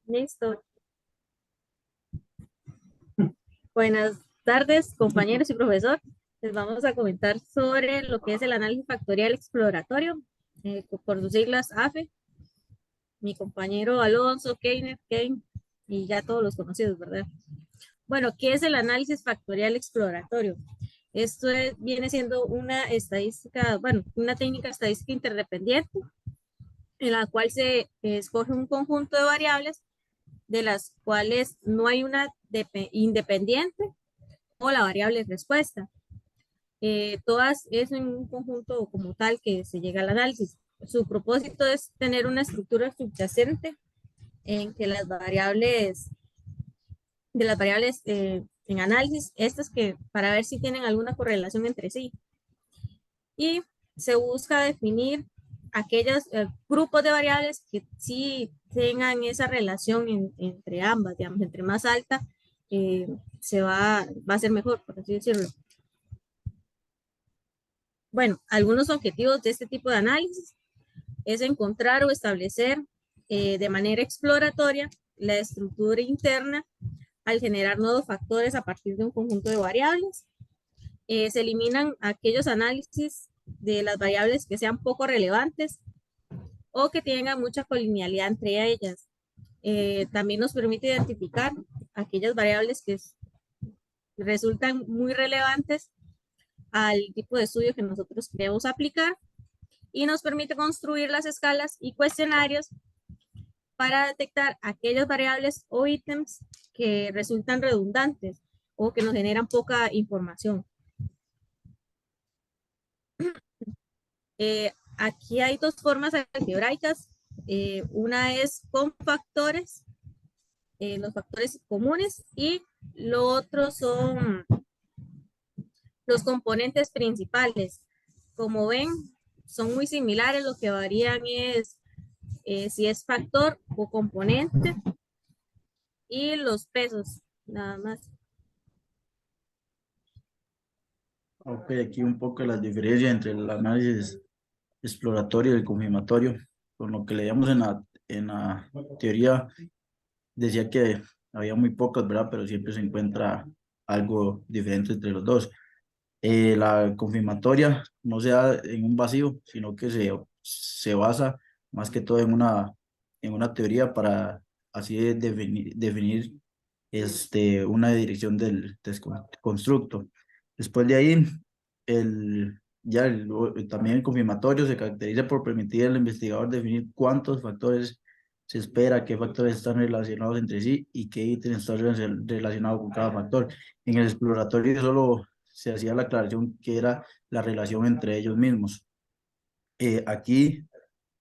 Listo. Buenas tardes, compañeros y profesor. Les vamos a comentar sobre lo que es el análisis factorial exploratorio, por sus siglas AFE. Mi compañero Alonso, Keiner, Kane y ya todos los conocidos, ¿verdad? Bueno, ¿qué es el análisis factorial exploratorio? Viene siendo una estadística, bueno, una técnica estadística interdependiente en la cual se escoge un conjunto de variables de las cuales no hay una independiente o la variable respuesta. Todas es en un conjunto como tal que se llega al análisis. Su propósito es tener una estructura subyacente en que de las variables en análisis, estas que para ver si tienen alguna correlación entre sí. Y se busca definir aquellos grupos de variables que sí tengan esa relación entre ambas, digamos, entre más alta, va a ser mejor, por así decirlo. Bueno, algunos objetivos de este tipo de análisis es encontrar o establecer de manera exploratoria la estructura interna al generar nuevos factores a partir de un conjunto de variables. Se eliminan aquellos análisis de las variables que sean poco relevantes o que tengan mucha colinealidad entre ellas. También nos permite identificar aquellas variables que resultan muy relevantes al tipo de estudio que nosotros queremos aplicar y nos permite construir las escalas y cuestionarios para detectar aquellas variables o ítems que resultan redundantes o que nos generan poca información. Aquí hay dos formas algebraicas. Una es con factores, los factores comunes, y lo otro son los componentes principales. Como ven, son muy similares, lo que varían es si es factor o componente y los pesos, nada más. Ok, aquí un poco la diferencia entre el análisis exploratorio y el confirmatorio. Con lo que leíamos en la teoría, decía que había muy pocas, ¿verdad? Pero siempre se encuentra algo diferente entre los dos. La confirmatoria no se da en un vacío, sino que se basa más que todo en una teoría para así definir una dirección del constructo. Después de ahí, también el confirmatorio se caracteriza por permitir al investigador definir cuántos factores se espera, qué factores están relacionados entre sí y qué ítems están relacionados con cada factor. En el exploratorio solo se hacía la aclaración que era la relación entre ellos mismos. Aquí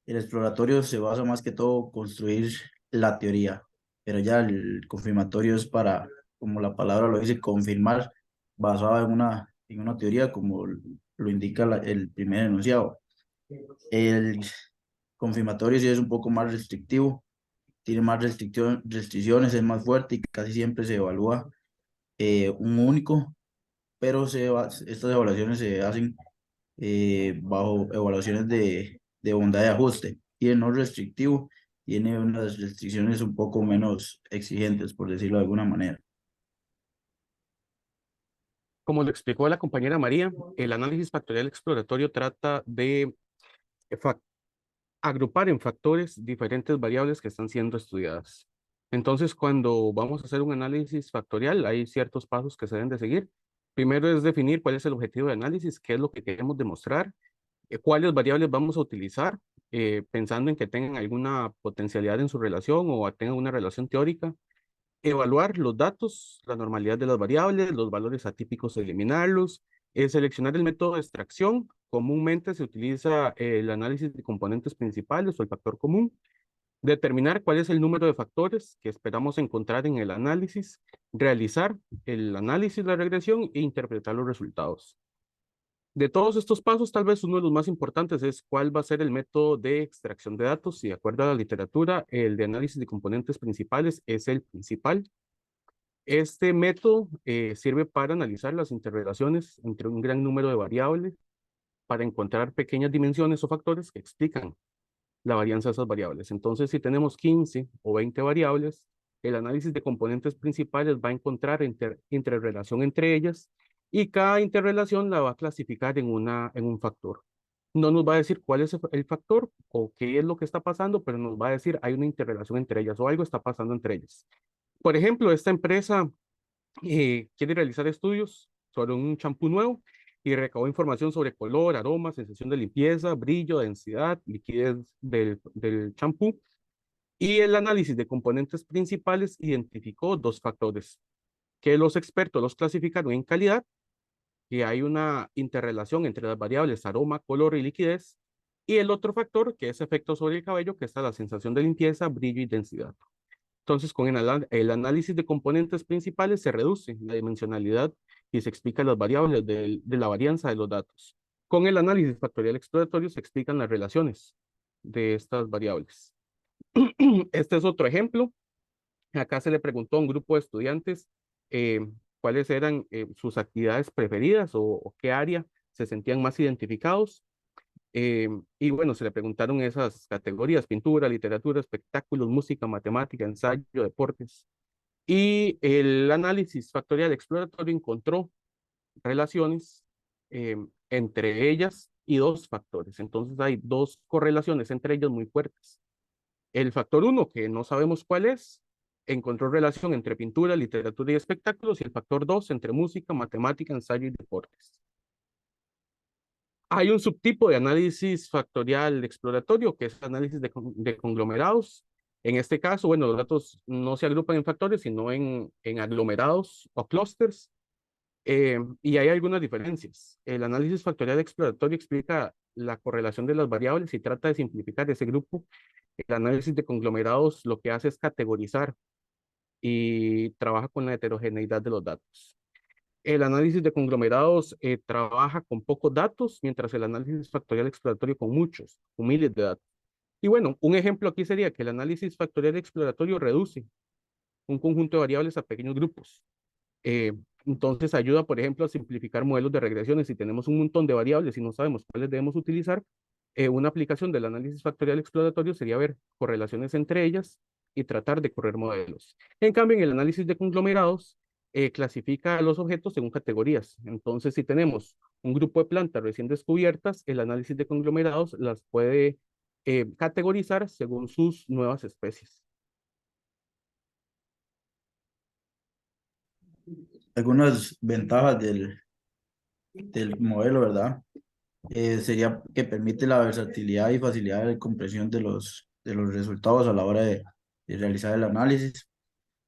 el exploratorio se basa más que todo construir la teoría, pero ya el confirmatorio es para, como la palabra lo dice, confirmar, basado en una teoría, como lo indica el primer enunciado. El confirmatorio sí es un poco más restrictivo, tiene más restricciones, es más fuerte y casi siempre se evalúa un único, pero estas evaluaciones se hacen bajo evaluaciones de bondad de ajuste, y el no restrictivo tiene unas restricciones un poco menos exigentes, por decirlo de alguna manera. Como lo explicó la compañera María, el análisis factorial exploratorio trata de fac- agrupar en factores diferentes variables que están siendo estudiadas. Entonces, cuando vamos a hacer un análisis factorial, hay ciertos pasos que se deben de seguir. Primero es definir cuál es el objetivo de análisis, qué es lo que queremos demostrar, cuáles variables vamos a utilizar, pensando en que tengan alguna potencialidad en su relación o tengan una relación teórica. Evaluar los datos, la normalidad de las variables, los valores atípicos, eliminarlos, seleccionar el método de extracción. Comúnmente se utiliza el análisis de componentes principales o el factor común. Determinar cuál es el número de factores que esperamos encontrar en el análisis. Realizar el análisis, la regresión e interpretar los resultados. De todos estos pasos, tal vez uno de los más importantes es cuál va a ser el método de extracción de datos. Y de acuerdo a la literatura, el de análisis de componentes principales es el principal. Este método sirve para analizar las interrelaciones entre un gran número de variables, para encontrar pequeñas dimensiones o factores que explican la varianza de esas variables. Entonces, si tenemos 15 o 20 variables, el análisis de componentes principales va a encontrar interrelación entre ellas y cada interrelación la va a clasificar en un factor. No nos va a decir cuál es el factor o qué es lo que está pasando, pero nos va a decir hay una interrelación entre ellas o algo está pasando entre ellas. Por ejemplo, esta empresa quiere realizar estudios sobre un champú nuevo y recabó información sobre color, aroma, sensación de limpieza, brillo, densidad, liquidez del champú. Y el análisis de componentes principales identificó dos factores que los expertos los clasificaron en calidad, que hay una interrelación entre las variables aroma, color y liquidez, y el otro factor que es efecto sobre el cabello, que está la sensación de limpieza, brillo y densidad. Entonces, con el análisis de componentes principales se reduce la dimensionalidad y se explican las variables de la varianza de los datos. Con el análisis factorial exploratorio se explican las relaciones de estas variables. Este es otro ejemplo. Acá se le preguntó a un grupo de estudiantes eh, cuáles eran sus actividades preferidas o qué área se sentían más identificados. Y bueno, se le preguntaron esas categorías: pintura, literatura, espectáculos, música, matemática, ensayo, deportes. Y el análisis factorial exploratorio encontró relaciones entre ellas y dos factores. Entonces hay dos correlaciones entre ellas muy fuertes. El factor 1, que no sabemos cuál es, encontró relación entre pintura, literatura y espectáculos, y el factor 2 entre música, matemática, ensayo y deportes. Hay un subtipo de análisis factorial exploratorio, que es análisis de conglomerados. En este caso, bueno, los datos no se agrupan en factores, sino en aglomerados o clústeres. Y hay algunas diferencias. El análisis factorial exploratorio explica la correlación de las variables y trata de simplificar ese grupo. El análisis de conglomerados lo que hace es categorizar y trabaja con la heterogeneidad de los datos. El análisis de conglomerados trabaja con pocos datos, mientras el análisis factorial exploratorio con muchos, con miles de datos. Y bueno, un ejemplo aquí sería que el análisis factorial exploratorio reduce un conjunto de variables a pequeños grupos. Eh, entonces ayuda, por ejemplo, a simplificar modelos de regresiones. Si tenemos un montón de variables y no sabemos cuáles debemos utilizar, una aplicación del análisis factorial exploratorio sería ver correlaciones entre ellas y tratar de correr modelos. En cambio, en el análisis de conglomerados, clasifica los objetos según categorías. Entonces, si tenemos un grupo de plantas recién descubiertas, el análisis de conglomerados las puede categorizar según sus nuevas especies. Algunas ventajas del modelo, ¿verdad? Sería que permite la versatilidad y facilidad de compresión de los resultados a la hora de realizar el análisis.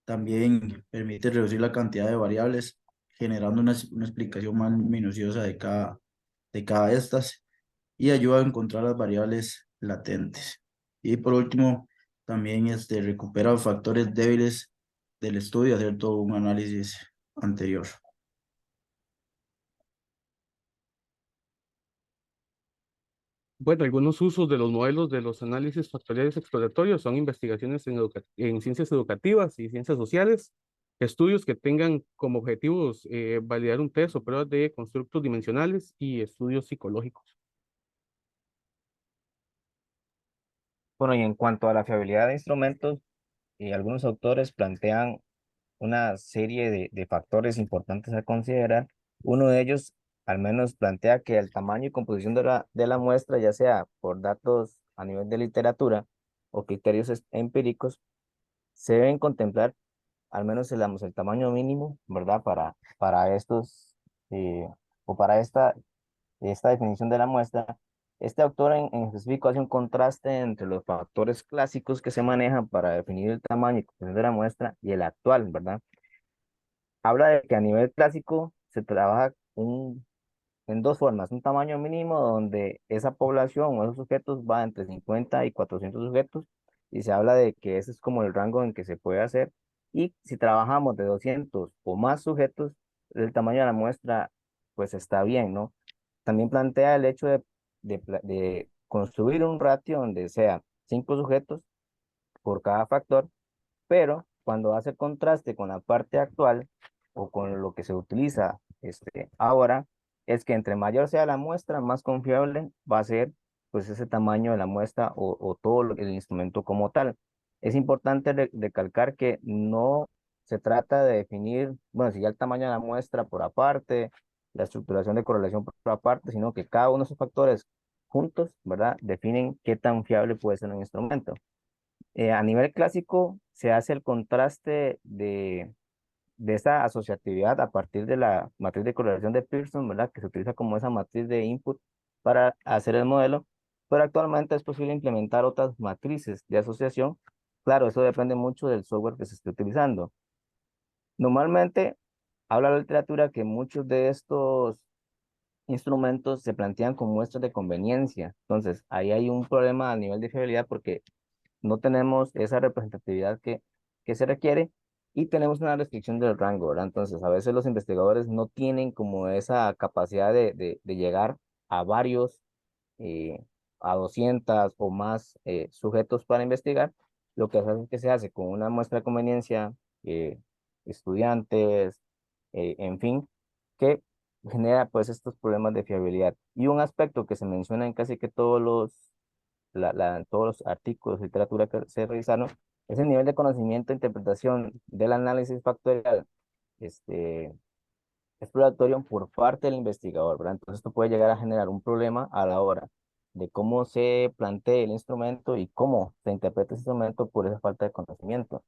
También permite reducir la cantidad de variables, generando una explicación más minuciosa de cada de estas, y ayuda a encontrar las variables latentes. Y por último, también recupera factores débiles del estudio y hacer todo un análisis anterior. Bueno, algunos usos de los modelos de los análisis factoriales exploratorios son investigaciones en ciencias educativas y ciencias sociales, estudios que tengan como objetivos validar un test o pruebas de constructos dimensionales y estudios psicológicos. Bueno, y en cuanto a la fiabilidad de instrumentos, algunos autores plantean una serie de factores importantes a considerar. Uno de ellos, al menos, plantea que el tamaño y composición de la muestra, ya sea por datos a nivel de literatura o criterios empíricos, se deben contemplar al menos el tamaño mínimo, ¿verdad? Para estos, o para esta definición de la muestra. Este autor en específico hace un contraste entre los factores clásicos que se manejan para definir el tamaño y composición de la muestra y el actual, ¿verdad? Habla de que a nivel clásico se trabaja en dos formas: un tamaño mínimo donde esa población o esos sujetos va entre 50 y 400 sujetos, y se habla de que ese es como el rango en que se puede hacer. Y si trabajamos de 200 o más sujetos, el tamaño de la muestra pues está bien, ¿no? También plantea el hecho de construir un ratio donde sea 5 sujetos por cada factor, pero cuando hace contraste con la parte actual o con lo que se utiliza ahora, es que entre mayor sea la muestra, más confiable va a ser pues ese tamaño de la muestra o todo el instrumento como tal. Es importante recalcar que no se trata de definir, bueno, si ya el tamaño de la muestra por aparte, la estructuración de correlación por aparte, sino que cada uno de esos factores juntos, ¿verdad? Definen qué tan fiable puede ser un instrumento. A nivel clásico se hace el contraste de esa asociatividad a partir de la matriz de correlación de Pearson, ¿verdad? Que se utiliza como esa matriz de input para hacer el modelo, pero actualmente es posible implementar otras matrices de asociación. Claro, eso depende mucho del software que se esté utilizando. Normalmente habla la literatura que muchos de estos instrumentos se plantean con muestras de conveniencia. Entonces, ahí hay un problema a nivel de fiabilidad porque no tenemos esa representatividad que se requiere y tenemos una restricción del rango, ¿verdad? Entonces, a veces los investigadores no tienen como esa capacidad de llegar a varios, a 200 o más sujetos para investigar. Lo que hace es que se hace con una muestra de conveniencia, estudiantes, en fin, que genera pues estos problemas de fiabilidad. Y un aspecto que se menciona en casi que todos todos los artículos de literatura que se revisaron, es el nivel de conocimiento e interpretación del análisis factorial este, exploratorio por parte del investigador, ¿verdad? Entonces esto puede llegar a generar un problema a la hora de cómo se plantea el instrumento y cómo se interpreta ese instrumento por esa falta de conocimiento.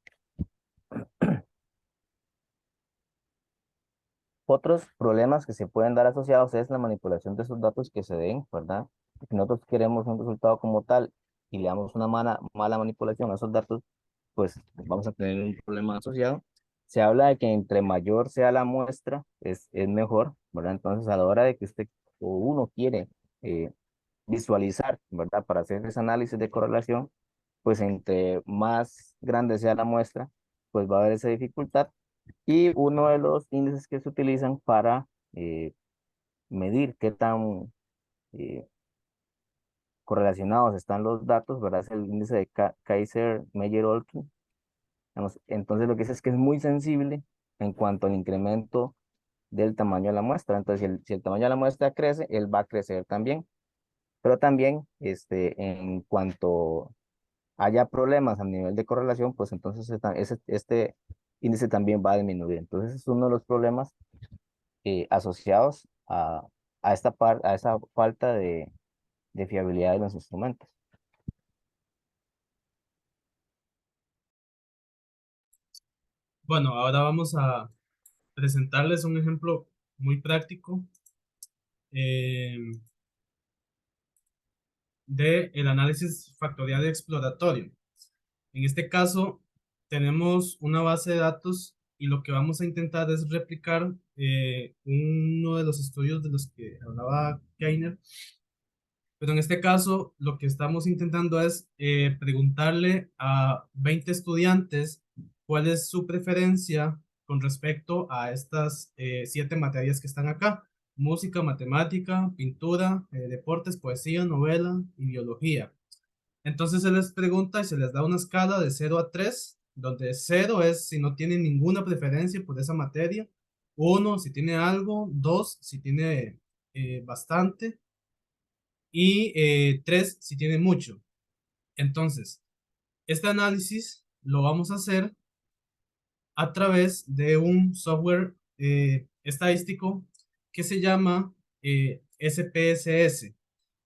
Otros problemas que se pueden dar asociados es la manipulación de esos datos que se den, ¿verdad? Si nosotros queremos un resultado como tal y le damos una mala manipulación a esos datos, pues vamos a tener un problema asociado. Se habla de que entre mayor sea la muestra, es mejor, ¿verdad? Entonces, a la hora de que usted o uno quiere visualizar, ¿verdad? Para hacer ese análisis de correlación, pues entre más grande sea la muestra, pues va a haber esa dificultad. Y uno de los índices que se utilizan para medir qué tan correlacionados están los datos, ¿verdad? Es el índice de Kaiser-Meyer-Olkin. Entonces lo que dice es que es muy sensible en cuanto al incremento del tamaño de la muestra. Entonces, si el tamaño de la muestra crece, él va a crecer también. Pero también, en cuanto haya problemas a nivel de correlación, pues entonces este índice también va a disminuir. Entonces, es uno de los problemas asociados a esa falta de fiabilidad de los instrumentos. Bueno, ahora vamos a presentarles un ejemplo muy práctico eh, de el análisis factorial exploratorio. En este caso, tenemos una base de datos y lo que vamos a intentar es replicar uno de los estudios de los que hablaba Keiner. Pero en este caso, lo que estamos intentando es preguntarle a 20 estudiantes cuál es su preferencia con respecto a estas 7 materias que están acá: música, matemática, pintura, deportes, poesía, novela y biología. Entonces se les pregunta y se les da una escala de 0 a 3, donde 0 es si no tiene ninguna preferencia por esa materia, 1 si tiene algo, 2 si tiene bastante y 3 si tiene mucho. Entonces, este análisis lo vamos a hacer a través de un software estadístico que se llama SPSS.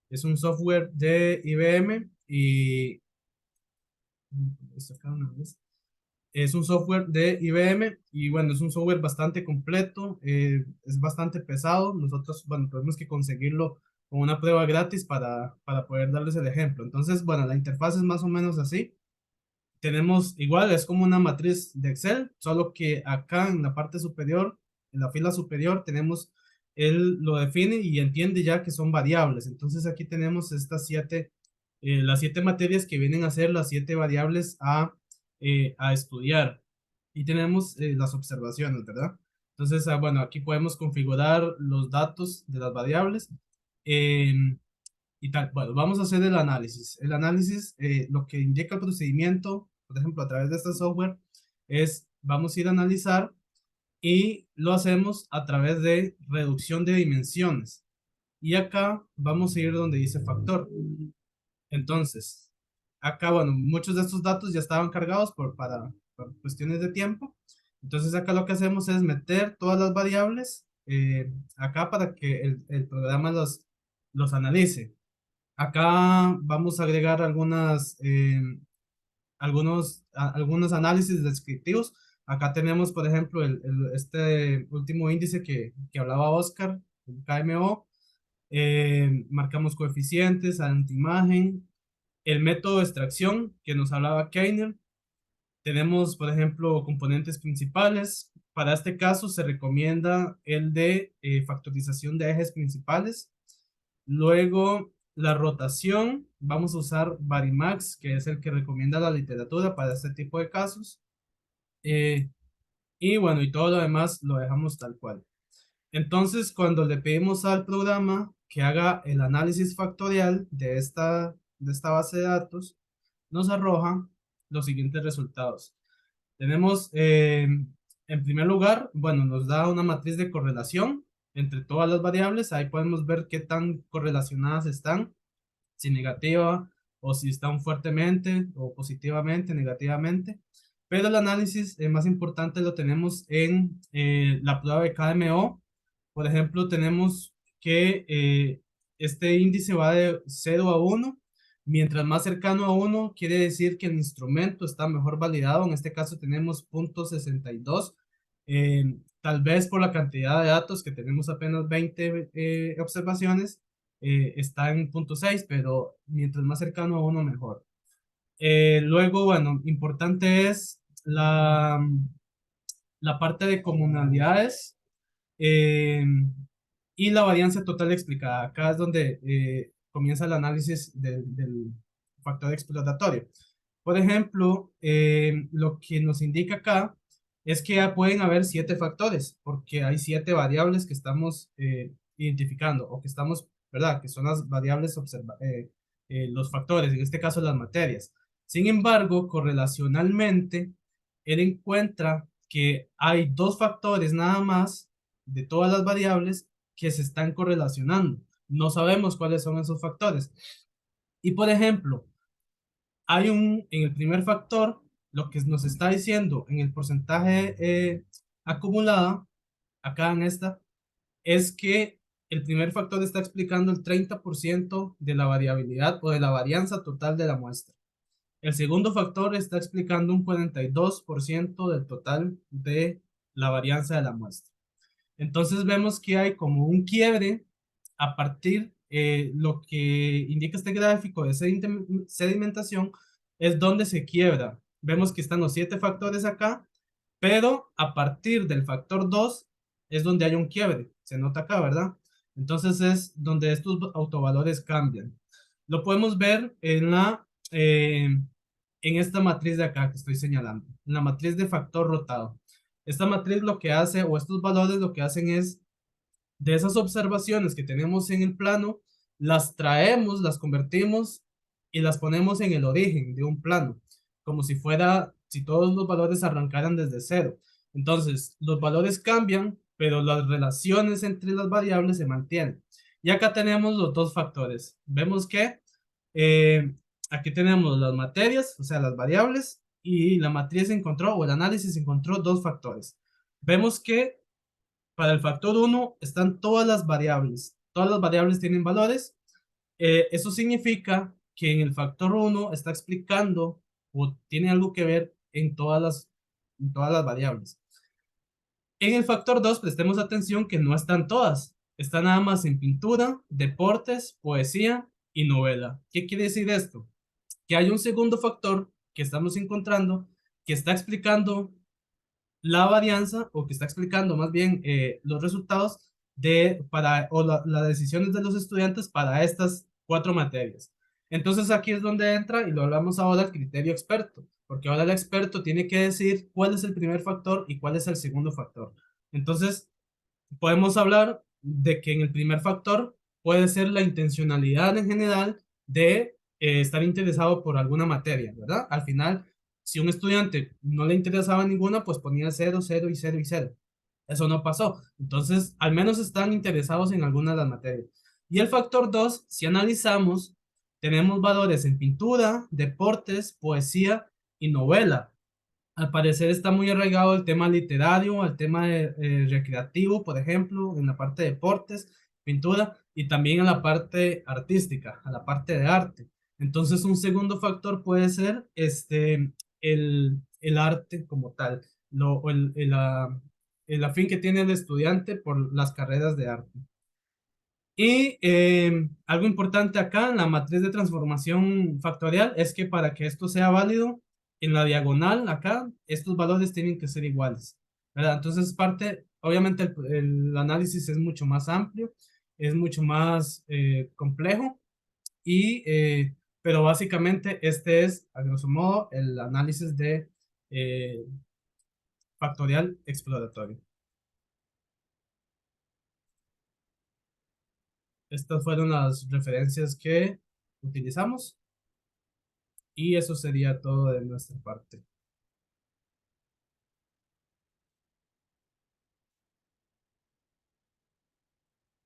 Es un software de IBM y es un software de IBM y bueno, es un software bastante completo, es bastante pesado. Nosotros, bueno, tenemos que conseguirlo con una prueba gratis para poder darles el ejemplo. Entonces, bueno, la interfaz es más o menos así. Tenemos igual, es como una matriz de Excel, solo que acá en la parte superior, en la fila superior, tenemos, él lo define y entiende ya que son variables. Entonces aquí tenemos estas las 7 materias que vienen a ser las 7 variables a estudiar. Y tenemos las observaciones, ¿verdad? Entonces, bueno, aquí podemos configurar los datos de las variables. Y tal, bueno, vamos a hacer el análisis. El análisis, lo que indica el procedimiento, por ejemplo, a través de este software, es vamos a ir a analizar y lo hacemos a través de reducción de dimensiones. y acá vamos a ir donde dice factor. Entonces, acá, bueno, muchos de estos datos ya estaban cargados por cuestiones de tiempo. Entonces acá lo que hacemos es meter todas las variables acá para que el programa los analice. Acá vamos a agregar algunos análisis descriptivos. Acá tenemos, por ejemplo, este último índice que hablaba Oscar, el KMO. Marcamos coeficientes, antiimagen, el método de extracción que nos hablaba Keiner. Tenemos, por ejemplo, componentes principales. Para este caso se recomienda el de factorización de ejes principales. Luego, la rotación, vamos a usar Varimax, que es el que recomienda la literatura para este tipo de casos. Y bueno, y todo lo demás lo dejamos tal cual. Entonces, cuando le pedimos al programa que haga el análisis factorial de esta base de datos, nos arroja los siguientes resultados. Tenemos, en primer lugar, bueno, nos da una matriz de correlación entre todas las variables. Ahí podemos ver qué tan correlacionadas están, si negativa o si están fuertemente o positivamente, negativamente. Pero el análisis más importante lo tenemos en la prueba de KMO. Por ejemplo, tenemos que este índice va de 0 a 1. Mientras más cercano a 1, quiere decir que el instrumento está mejor validado. En este caso tenemos 0.62. Tal vez por la cantidad de datos, que tenemos apenas 20 observaciones, está en 0.6, pero mientras más cercano a 1, mejor. Luego, bueno, importante es la parte de comunalidades y la varianza total explicada. Acá es donde comienza el análisis del factor exploratorio. Por ejemplo, lo que nos indica acá es que ya pueden haber 7 factores, porque hay 7 variables que estamos identificando, o que estamos, ¿verdad? Que son las variables los factores, en este caso las materias. Sin embargo, correlacionalmente, él encuentra que hay 2 factores nada más de todas las variables que se están correlacionando. No sabemos cuáles son esos factores. Y por ejemplo, en el primer factor, lo que nos está diciendo en el porcentaje acumulado, acá en esta, es que el primer factor está explicando el 30% de la variabilidad o de la varianza total de la muestra. El segundo factor está explicando un 42% del total de la varianza de la muestra. Entonces vemos que hay como un quiebre a partir, lo que indica este gráfico de sedimentación es donde se quiebra. Vemos que están los 7 factores acá, pero a partir del factor 2 es donde hay un quiebre. Se nota acá, ¿verdad? Entonces es donde estos autovalores cambian. Lo podemos ver en esta matriz de acá que estoy señalando, en la matriz de factor rotado. Esta matriz lo que hace, o estos valores lo que hacen es, de esas observaciones que tenemos en el plano, las traemos, las convertimos y las ponemos en el origen de un plano, como si todos los valores arrancaran desde cero. Entonces, los valores cambian, pero las relaciones entre las variables se mantienen. Y acá tenemos los 2 factores. Vemos que aquí tenemos las materias, o sea, las variables, y la matriz encontró, o el análisis encontró 2 factores. Vemos que para el factor 1 están todas las variables tienen valores. Eso significa que en el factor 1 está explicando o tiene algo que ver en todas las variables. En el factor 2 prestemos atención que no están todas, están nada más en pintura, deportes, poesía y novela. ¿Qué quiere decir esto? Que hay un segundo factor que estamos encontrando que está explicando la varianza, o que está explicando más bien los resultados o las decisiones de los estudiantes para estas 4 materias. Entonces aquí es donde entra, y lo hablamos ahora, el criterio experto, porque ahora el experto tiene que decir cuál es el primer factor y cuál es el segundo factor. Entonces podemos hablar de que en el primer factor puede ser la intencionalidad en general de estar interesado por alguna materia, ¿verdad? Al final, si un estudiante no le interesaba ninguna, pues ponía 0, 0 y 0 y 0. Eso no pasó. Entonces, al menos están interesados en alguna de las materias. Y el factor 2, si analizamos, tenemos valores en pintura, deportes, poesía y novela. Al parecer está muy arraigado el tema literario, al tema recreativo, por ejemplo, en la parte de deportes, pintura, y también en la parte artística, a la parte de arte. Entonces, un segundo factor puede ser el arte como tal, el afín que tiene el estudiante por las carreras de arte. Y algo importante acá en la matriz de transformación factorial es que para que esto sea válido, en la diagonal acá, estos valores tienen que ser iguales, ¿verdad? Entonces, obviamente el análisis es mucho más amplio, es mucho más complejo, pero básicamente este es, a grosso modo, el análisis de eh, factorial exploratorio. Estas fueron las referencias que utilizamos. Y eso sería todo de nuestra parte.